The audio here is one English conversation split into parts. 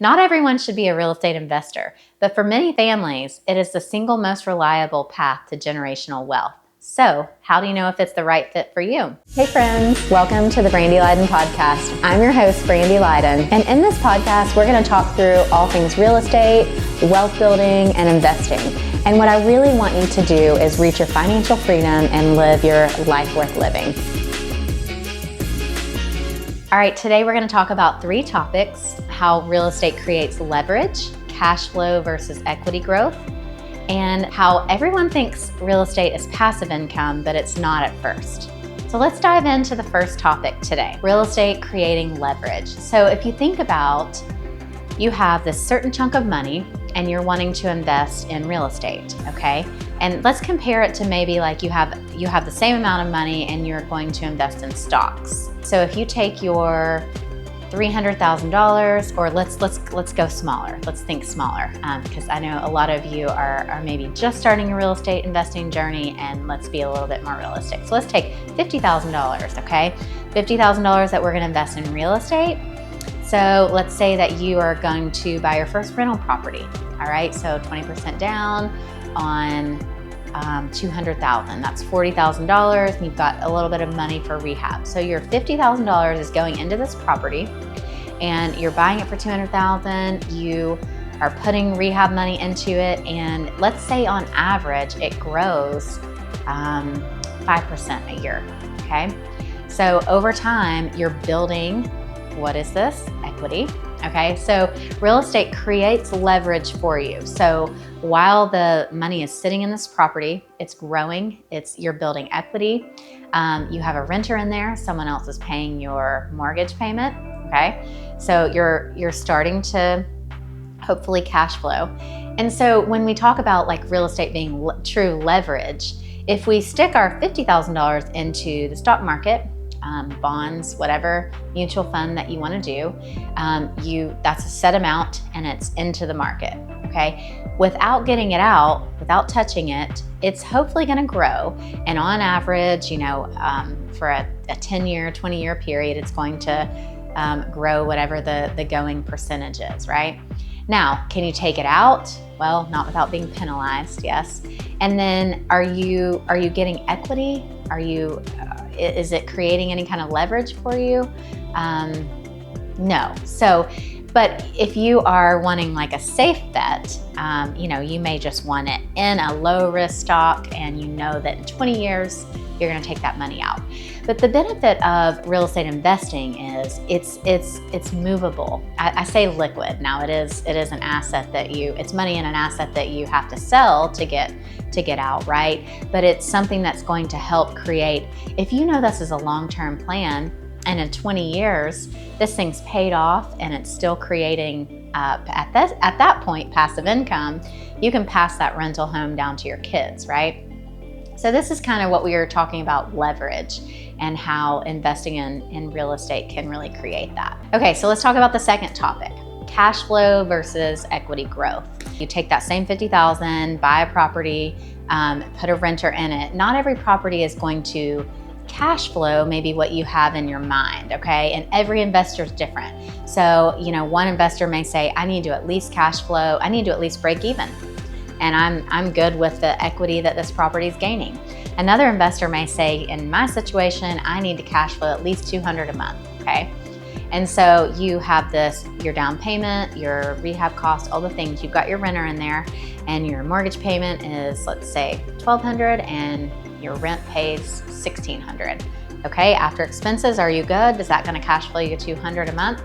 Not everyone should be a real estate investor, but for many families, it is the single most reliable path to generational wealth. So, how do you know if it's the right fit for you? Hey friends, welcome to the Brandy podcast. I'm your host, Brandy, and in this podcast, we're going to talk through all things real estate, wealth building, and investing. And what I really want you to do is reach your financial freedom and live your life worth living. All right, today we're going to talk about 3 topics: how real estate creates leverage, cash flow versus equity growth, and how everyone thinks real estate is passive income, but it's not at first. So let's dive into the first topic today: real estate creating leverage. So if you think about, you have this certain chunk of money and you're wanting to invest in real estate, okay? And let's compare it to maybe like you have the same amount of money and you're going to invest in stocks. So if you take your $300,000, or let's go smaller. Let's think smaller, because I know a lot of you are maybe just starting a real estate investing journey, and let's be a little bit more realistic. So let's take $50,000, okay? $50,000 that we're going to invest in real estate. So let's say that you are going to buy your first rental property, all right? So 20% down on $200,000, that's $40,000, and you've got a little bit of money for rehab. So your $50,000 is going into this property, and you're buying it for $200,000. You are putting rehab money into it, and let's say on average it grows 5% a year. Okay, so over time you're building, what is this? Equity. Okay, so real estate creates leverage for you. So while the money is sitting in this property, it's growing, you're building equity. You have a renter in there, someone else is paying your mortgage payment. Okay, so you're starting to hopefully cash flow. And so when we talk about like real estate being true leverage, if we stick our $50,000 into the stock market, bonds, whatever mutual fund that you want to do, that's a set amount and it's into the market. Okay, without getting it out, without touching it, it's hopefully going to grow. And on average, for a 10-year, 20-year period, it's going to grow whatever the going percentage is, right? Now, can you take it out? Well, not without being penalized, yes. And then are you getting equity? Is it creating any kind of leverage for you? No. So, but if you are wanting like a safe bet, you may just want it in a low risk stock, and you know that in 20 years, you're going to take that money out. But the benefit of real estate investing is it's movable. I say liquid. Now it is an asset it's money in an asset that you have to sell to get out, right? But it's something that's going to help create, if you know this is a long-term plan, and in 20 years, this thing's paid off and it's still creating, at that point, passive income, you can pass that rental home down to your kids, right? So this is kind of what we were talking about, leverage, and how investing in real estate can really create that. Okay, so let's talk about the second topic: cash flow versus equity growth. You take that same $50,000, buy a property, put a renter in it. Not every property is going to cash flow maybe what you have in your mind, okay? And every investor is different. So, one investor may say, I need to at least cash flow, I need to at least break even, and I'm good with the equity that this property is gaining. Another investor may say, in my situation, I need to cash flow at least $200 a month, okay? And so you have your down payment, your rehab cost, all the things. You've got your renter in there, and your mortgage payment is, let's say, $1,200, and your rent pays $1,600. Okay, after expenses, are you good? Is that going to cash flow you $200 a month?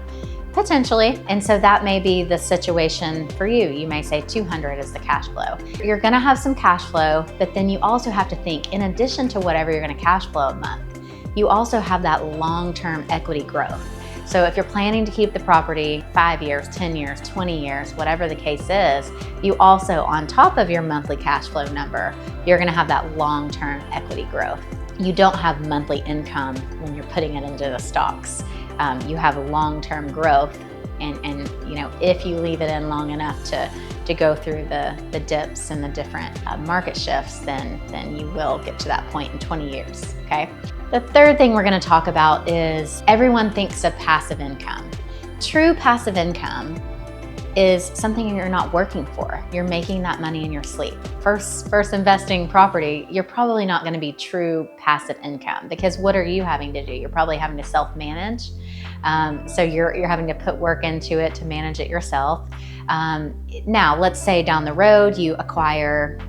Potentially. And so that may be the situation for you. You may say $200 is the cash flow. You're going to have some cash flow, but then you also have to think, in addition to whatever you're going to cash flow a month, you also have that long-term equity growth. So if you're planning to keep the property 5 years, 10 years, 20 years, whatever the case is, you also, on top of your monthly cash flow number, you're going to have that long-term equity growth. You don't have monthly income when you're putting it into the stocks. You have a long-term growth, and if you leave it in long enough to go through the dips and the different market shifts, then you will get to that point in 20 years, okay? The third thing we're going to talk about is everyone thinks of passive income. True passive income is something you're not working for. You're making that money in your sleep. First investing property, you're probably not going to be true passive income, because what are you having to do? You're probably having to self-manage. So you're having to put work into it to manage it yourself. Now, let's say down the road you acquire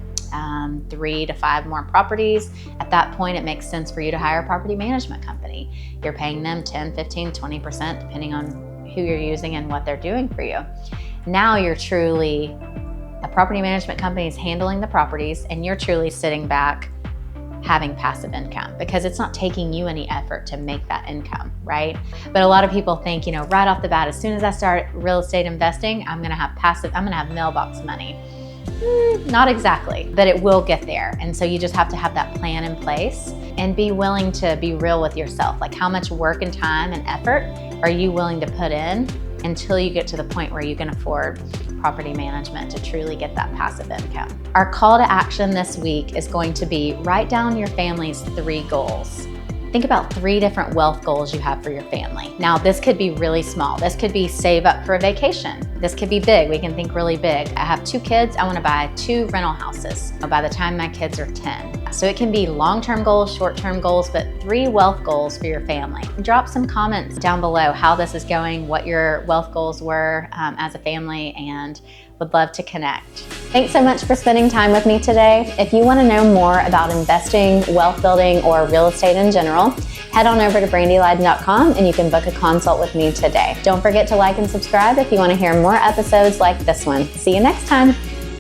3 to 5 more properties. At that point, it makes sense for you to hire a property management company. You're paying them 10, 15, 20%, depending on who you're using and what they're doing for you. Now you're truly, a property management company is handling the properties, and you're truly sitting back having passive income, because it's not taking you any effort to make that income, right? But a lot of people think, right off the bat, as soon as I start real estate investing, I'm gonna have mailbox money. Not exactly, but it will get there. And so you just have to have that plan in place and be willing to be real with yourself. Like, how much work and time and effort are you willing to put in until you get to the point where you can afford property management to truly get that passive income. Our call to action this week is going to be, write down your family's 3 goals. Think about 3 different wealth goals you have for your family. Now, this could be really small. This could be save up for a vacation. This could be big. We can think really big. I have 2 kids. I want to buy 2 rental houses by the time my kids are 10. So it can be long-term goals, short-term goals, but 3 wealth goals for your family. Drop some comments down below how this is going, what your wealth goals were as a family, and would love to connect. Thanks so much for spending time with me today. If you want to know more about investing, wealth building, or real estate in general, head on over to brandyleiden.com and you can book a consult with me today. Don't forget to like and subscribe if you want to hear more episodes like this one. See you next time.